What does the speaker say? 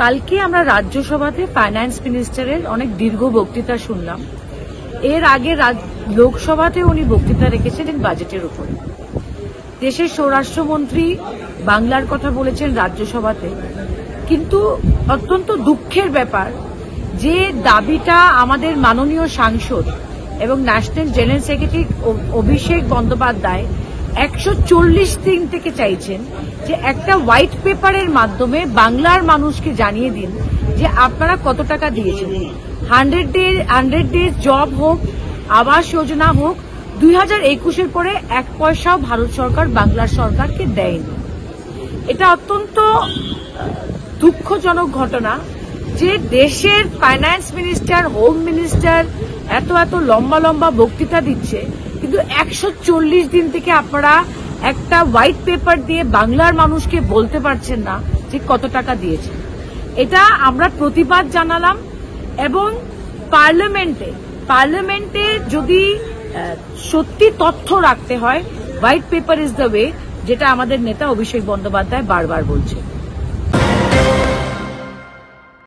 কালকে আমরা রাজ্যসভাতে ফাইন্যান্স মিনিস্টারের অনেক দীর্ঘ বক্তৃতা শুনলাম। এর আগে লোকসভাতে উনি বক্তৃতা রেখেছিলেন বাজেটের উপরে। দেশের স্বরাষ্ট্রমন্ত্রী বাংলার কথা বলেছেন রাজ্যসভাতে, কিন্তু অত্যন্ত দুঃখের ব্যাপার যে দাবিটা আমাদের মাননীয় সাংসদ এবং national general secretary Abhishek Bandyopadhyay 140 দিন থেকে চাইছেন যে একটা হোয়াইট পেপারের মাধ্যমে বাংলার মানুষকে জানিয়ে দিন যে আপনারা কত টাকা দিয়েছেন। 100 ডেজ জব হোক, আবাস যোজনা হোক, 2021-এর পরে 1 পয়সাও ভারত সরকার বাংলার সরকারকে দেয়নি। এটা অত্যন্ত দুঃখজনক ঘটনা যে দেশের ফাইন্যান্স মিনিস্টার, হোম মিনিস্টার এত লম্বা লম্বা বক্তৃতা দিচ্ছে, কিন্তু 140 দিন থেকে আপনারা একটা হোয়াইট পেপার দিয়ে বাংলার মানুষকে বলতে পারছেন না যে কত টাকা দিয়েছে। এটা আমরা প্রতিবাদ জানালাম এবং পার্লামেন্টে যদি সত্যি তথ্য রাখতে হয়, white paper is the way, যেটা আমাদের নেতা অভিষেক বন্দ্যোপাধ্যায় বারবার বলছে।